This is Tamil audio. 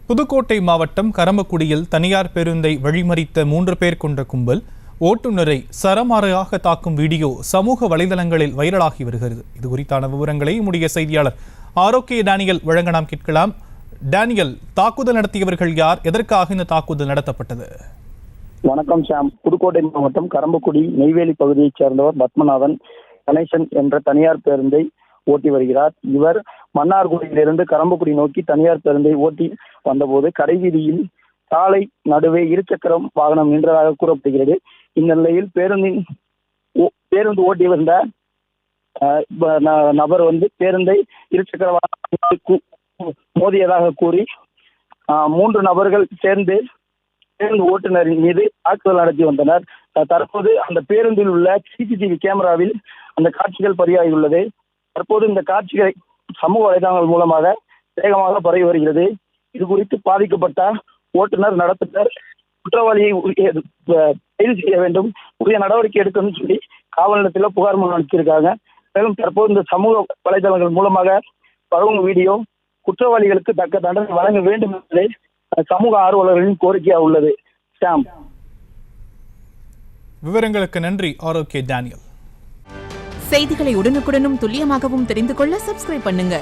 புதுக்கோட்டை மாவட்டம் கரம்பக்குடியில் தனியார் பேருந்தை வழிமறித்த 3 பேர் கொண்ட கும்பல் ஓட்டுநரை சரமாரியாக தாக்கும் வீடியோ சமூக வலைதளங்களில் வைரலாகி வருகிறது. இது குறித்தான விவரங்களை நம்முடைய செய்தியாளர் ஆரோக்கிய டேனியல் வழங்க நாம் கேட்கலாம். டேனியல், தாக்குதல் நடத்தியவர்கள் யார்? எதற்காக இந்த தாக்குதல் நடத்தப்பட்டது? வணக்கம் சாம். புதுக்கோட்டை மாவட்டம் கரம்பக்குடி நெய்வேலி பகுதியைச் சேர்ந்தவர் பத்மநாதன் கணேசன் என்ற தனியார் பேருந்தை ஓட்டி வருகிறார். இவர் மன்னார்குடியிலிருந்து கரம்பக்குடி நோக்கி தனியார் பேருந்தை ஓட்டி வந்தபோது கடைவீதியில் சாலை நடுவே இருசக்கரம் வாகனம் நின்றதாக கூறப்படுகிறது. இந்த நிலையில் பேருந்து ஓட்டி வந்த நபர் பேருந்தை இருசக்கர வாகனம் மோதியதாக கூறி 3 நபர்கள் சேர்ந்து பேருந்து ஓட்டுநரின் மீது தாக்குதல் நடத்தி வந்தனர். தற்போது அந்த பேருந்தில் உள்ள சிசிடிவி கேமராவில் அந்த காட்சிகள் பதிவாகியுள்ளது. தற்போது இந்த காட்சிகளை சமூக வலைதளங்கள் மூலமாக வேகமாக பரவி வருகிறது. இது குறித்து பாதிக்கப்பட்ட ஓட்டுநர் நடத்துனர் குற்றவாளியை கைது செய்ய வேண்டும், உரிய நடவடிக்கை எடுக்கணும்னு சொல்லி காவல் நிலையத்தில் புகார் மனு அளித்திருக்காங்க. மேலும் தற்போது இந்த சமூக வலைதளங்கள் மூலமாக பரவும் வீடியோ குற்றவாளிகளுக்கு தக்க தண்டனை வழங்க வேண்டும் என்பதை சமூக ஆர்வலர்களின் கோரிக்கையாக உள்ளது. சாம், விவரங்களுக்கு நன்றி ஆரோக்கிய டேனியல். செய்திகளை உடனுக்குடனும் துல்லியமாகவும் தெரிந்து கொள்ள சப்ஸ்கிரைப் பண்ணுங்க.